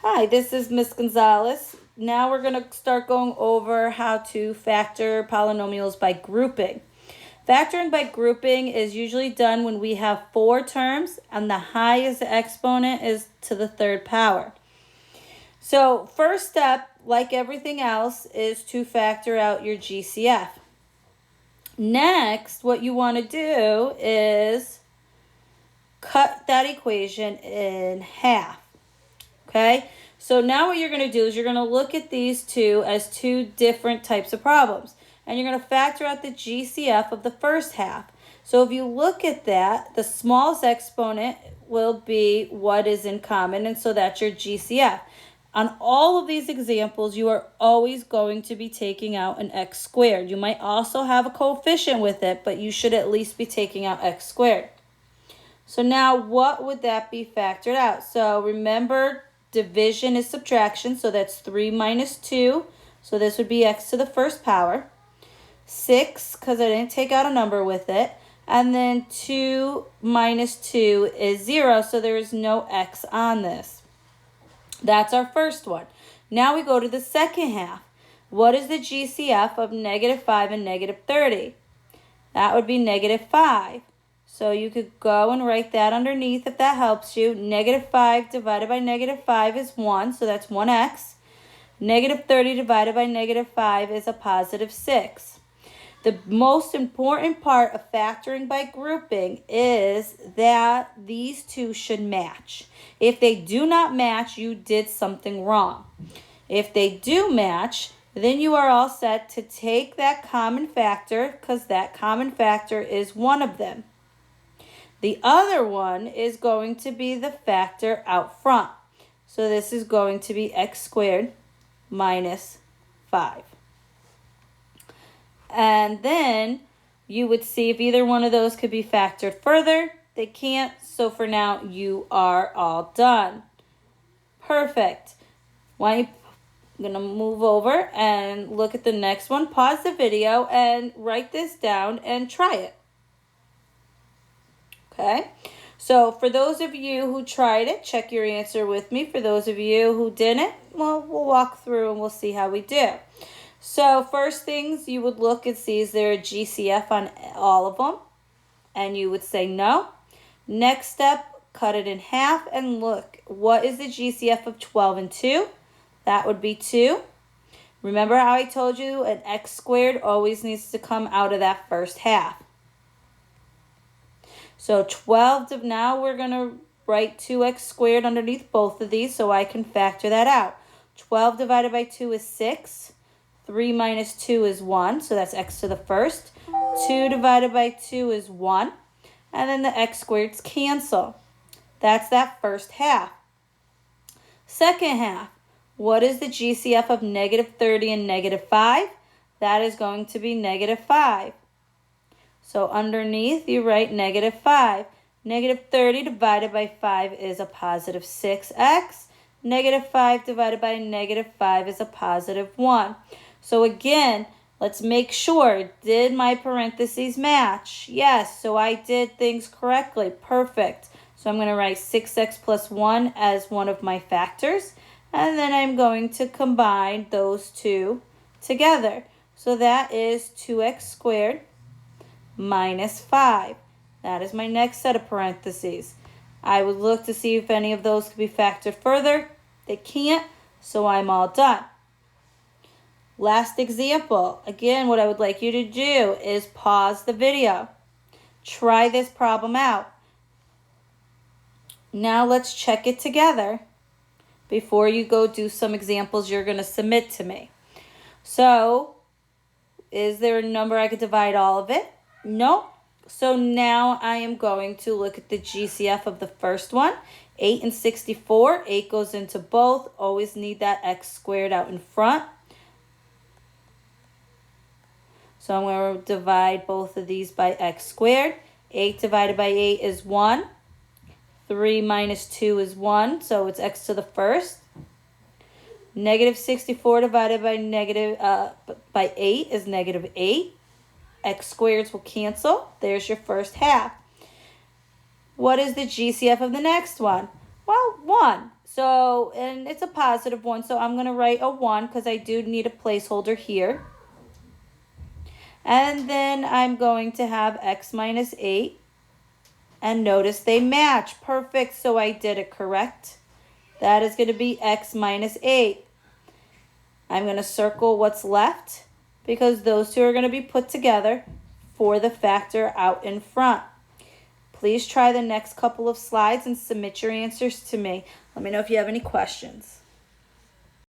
Hi, this is Miss Gonzalez. Now we're going to start going over how to factor polynomials by grouping. Factoring by grouping is usually done when we have 4 terms and the highest exponent is to the third power. So first step, like everything else, is to factor out your GCF. Next, what you want to do is cut that equation in half. Okay, so now what you're going to do is you're going to look at these two as two different types of problems. And you're going to factor out the GCF of the first half. So if you look at that, the smallest exponent will be what is in common, and so that's your GCF. On all of these examples, you are always going to be taking out an x squared. You might also have a coefficient with it, but you should at least be taking out x squared. So now what would that be factored out? So remember, division is subtraction, so that's 3 minus 2. So this would be x to the first power. 6, because I didn't take out a number with it. And then 2 minus 2 is 0, so there is no x on this. That's our first one. Now we go to the second half. What is the GCF of negative 5 and negative 30? That would be negative 5. So you could go and write that underneath if that helps you. Negative 5 divided by negative 5 is 1, so that's 1x. Negative 30 divided by negative 5 is a positive 6. The most important part of factoring by grouping is that these two should match. If they do not match, you did something wrong. If they do match, then you are all set to take that common factor, because that common factor is one of them. The other one is going to be the factor out front. So this is going to be x squared minus 5. And then you would see if either one of those could be factored further. They can't, so for now you are all done. Perfect. I'm going to move over and look at the next one. Pause the video and write this down and try it. Okay, so for those of you who tried it, check your answer with me. For those of you who didn't, well, we'll walk through and we'll see how we do. So first things you would look and see, is there a GCF on all of them? And you would say no. Next step, cut it in half and look, what is the GCF of 12 and 2? That would be 2. Remember how I told you an x squared always needs to come out of that first half. So 12, now we're going to write 2x squared underneath both of these so I can factor that out. 12 divided by 2 is 6. 3 minus 2 is 1, so that's x to the first. 2 divided by 2 is 1. And then the x squareds cancel. That's that first half. Second half, what is the GCF of negative 30 and negative 5? That is going to be negative 5. So underneath, you write negative 5. Negative 30 divided by 5 is a positive 6x. Negative 5 divided by negative 5 is a positive 1. So again, let's make sure, did my parentheses match? Yes, so I did things correctly. Perfect. So I'm going to write 6x plus 1 as one of my factors. And then I'm going to combine those two together. So that is 2x squared minus 5. That is my next set of parentheses. I would look to see if any of those could be factored further. They can't, so I'm all done. Last example. Again, what I would like you to do is pause the video. Try this problem out. Now let's check it together before you go do some examples you're going to submit to me. So, is there a number I could divide all of it? Nope. So now I am going to look at the GCF of the first one. 8 and 64. 8 goes into both. Always need that x squared out in front. So I'm going to divide both of these by x squared. 8 divided by 8 is 1. 3 minus 2 is 1, so it's x to the first. Negative 64 divided by 8 is negative 8. X squareds will cancel. There's your first half. What is the GCF of the next one? Well, 1. So, and it's a positive one, so I'm going to write a 1 because I do need a placeholder here. And then I'm going to have x minus 8. And notice they match. Perfect, so I did it correct. That is going to be x minus 8. I'm going to circle what's left because those two are going to be put together for the factor out in front. Please try the next couple of slides and submit your answers to me. Let me know if you have any questions.